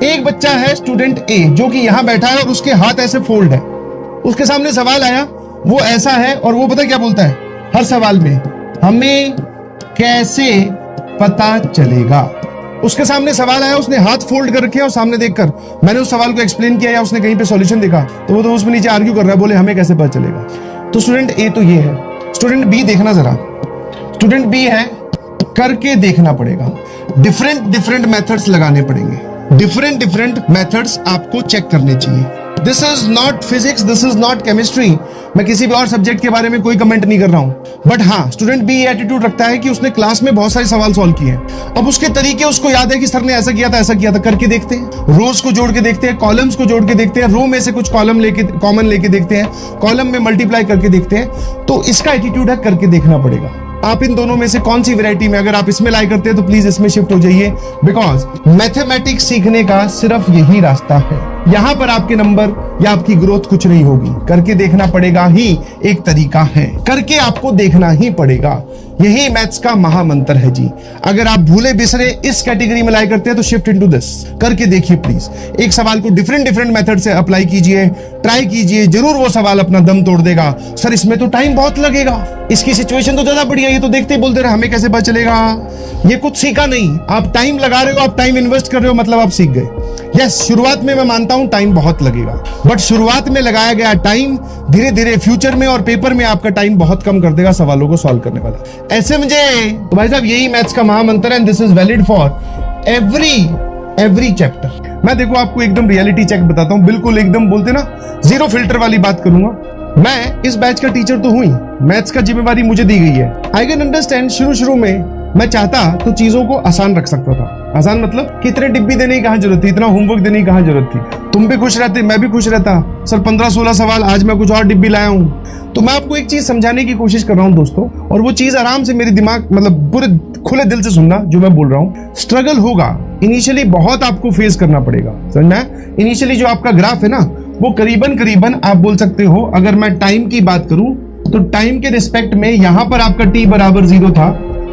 एक बच्चा है स्टूडेंट ए जो कि यहां बैठा है और उसके हाथ ऐसे फोल्ड है। उसके सामने सवाल आया, वो ऐसा है और वो पता क्या बोलता है हर सवाल में, हमें कैसे पता चलेगा। उसके सामने सवाल आया, उसने हाथ फोल्ड कर रखे और सामने देखकर मैंने उस सवाल को एक्सप्लेन किया या उसने कहीं पे सॉल्यूशन देखा तो वो तो उसमें नीचे आर्ग्यू कर रहा है, बोले हमें कैसे पता चलेगा। तो स्टूडेंट ए तो ये है। स्टूडेंट बी देखना जरा, स्टूडेंट बी है, करके देखना पड़ेगा। डिफरेंट मेथड्स लगाने पड़ेंगे, डिफरेंट मेथड्स आपको चेक करने चाहिए। This is not physics, this is not chemistry. मैं किसी भी और सब्जेक्ट के बारे में कोई कमेंट नहीं कर रहा हूं, बट हाँ स्टूडेंट भी ये एटीट्यूड रखता है कि उसने क्लास में बहुत सारे सवाल सॉल्व किए हैं। अब उसके तरीके उसको याद है कि सर ने ऐसा किया था, ऐसा किया था। करके देखते हैं, रोज को जोड़ के देखते हैं, कॉलम्स को जोड़ के देखते हैं, रो में से कुछ कॉलम लेके कॉमन लेके देखते हैं, कॉलम में मल्टीप्लाई करके देखते हैं। तो इसका एटीट्यूड है करके देखना पड़ेगा। आप इन दोनों में से कौन सी वैरायटी में, अगर आप इसमें लाई करते हैं तो प्लीज इसमें शिफ्ट हो जाइए, बिकॉज मैथमेटिक्स सीखने का सिर्फ यही रास्ता है। यहां पर आपके नंबर या आपकी ग्रोथ कुछ नहीं होगी, करके देखना पड़ेगा ही एक तरीका है, करके आपको देखना ही पड़ेगा। यही मैथ्स का महामंत्र है जी। अगर आप भूले बिसरे इस कैटेगरी में लाई करते हैं तो शिफ्ट इनटू दिस, करके देखिए प्लीज। एक सवाल को डिफरेंट मेथड से अप्लाई कीजिए, ट्राई कीजिए, जरूर वो सवाल अपना दम तोड़ देगा। सर इसमें तो टाइम बहुत लगेगा, इसकी सिचुएशन तो ज्यादा बढ़िया, ये तो देखते ही बोलते रहे हमें कैसे पता चलेगा। ये कुछ सीखा नहीं, आप टाइम लगा रहे हो, आप टाइम इन्वेस्ट कर रहे हो, मतलब आप सीख गए। यस, शुरुआत में मैं मानता हूं टाइम बहुत लगेगा, बट शुरुआत में लगाया गया टाइम धीरे धीरे फ्यूचर में और पेपर में आपका टाइम बहुत कम कर देगा सवालों को सॉल्व करने वाला। ऐसे मुझे तो भाई साहब यही मैथ्स का महामंत्र है, this is valid for every chapter. मैं देखो आपको एकदम रियलिटी चेक बताता हूं, बिल्कुल एकदम बोलते ना जीरो फिल्टर वाली बात करूंगा। मैं इस बैच का टीचर तो हूं ही, मैथ्स का जिम्मेवारी मुझे दी गई है। आई कैन अंडरस्टैंड, शुरू में मैं चाहता तो चीजों को आसान रख सकता था। आसान मतलब कितने डिब्बी देने की कहां जरूरत थी, इतना होमवर्क देने की कहां जरूरत थी। तुम भी खुश रहते, मैं भी खुश रहता। सर 15-16 सवाल, आज मैं कुछ और डिब्बी लाया हूं। तो मैं आपको एक चीज समझाने की कोशिश कर रहा हूं दोस्तों, और वो चीज आराम से मेरे दिमाग मतलब पूरे खुले दिल से सुनना जो मैं बोल रहा हूं। स्ट्रगल होगा, इनिशियली बहुत आपको फेस करना पड़ेगा, समझना है। इनिशियली जो आपका ग्राफ है ना, वो करीबन आप बोल सकते हो, अगर मैं टाइम की बात करूं तो टाइम के रिस्पेक्ट में यहां पर आपका t बराबर 0 था,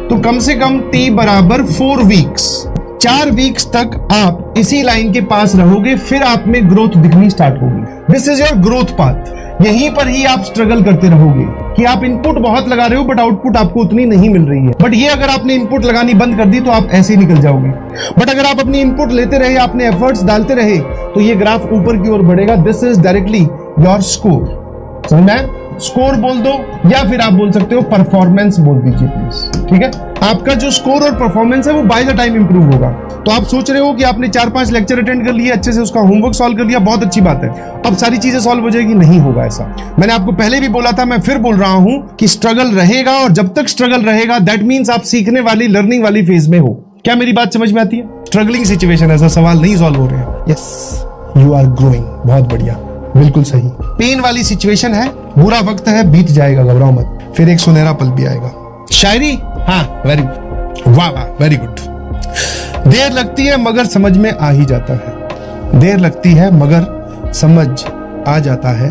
तो कम से कम t बराबर 4 वीक्स, 4 वीक्स तक आप इसी लाइन के पास रहोगे, फिर आप में ग्रोथ दिखनी स्टार्ट होगी। This is your growth path. यहीं पर ही आप स्ट्रगल करते रहोगे कि आप इनपुट बहुत लगा रहे हो बट आउटपुट आपको उतनी नहीं मिल रही है। बट ये अगर आपने इनपुट लगानी बंद कर दी तो आप ऐसे ही निकल जाओगे। बट अगर आप अपनी इनपुट लेते रहे, आपने एफर्ट्स डालते रहे, तो ये ग्राफ ऊपर की ओर बढ़ेगा। This is directly your score. समझ में? स्कोर बोल दो या फिर आप बोल सकते हो परफॉर्मेंस बोल दीजिए प्लीज, ठीक है। आपका जो स्कोर और परफॉर्मेंस है वो बाय द टाइम इंप्रूव होगा। तो आप सोच रहे हो कि आपने 4-5 लेक्चर अटेंड कर लिए, अच्छे से उसका होमवर्क सॉल्व कर लिया, बहुत अच्छी बात है, अब सारी चीजें सॉल्व हो जाएगी, नहीं होगा ऐसा। मैंने आपको पहले भी बोला था, मैं फिर बोल रहा हूं कि स्ट्रगल रहेगा, और जब तक स्ट्रगल रहेगा दैट मींस आप सीखने वाली, लर्निंग वाली फेज में हो। क्या मेरी बात समझ में आती है? स्ट्रगलिंग सिचुएशन, ऐसा सवाल नहीं सॉल्व हो रहे हैं। यस, यू आर ग्रोइंग, बहुत बढ़िया, बिल्कुल सही। पेन वाली सिचुएशन है, बुरा वक्त है, बीत जाएगा, घबराओ मत, फिर एक सुनहरा पल भी आएगा। शायरी, हाँ वेरी गुड, वाह वाह, वेरी गुड। देर लगती है मगर समझ में आ ही जाता है, देर लगती है मगर समझ आ जाता है।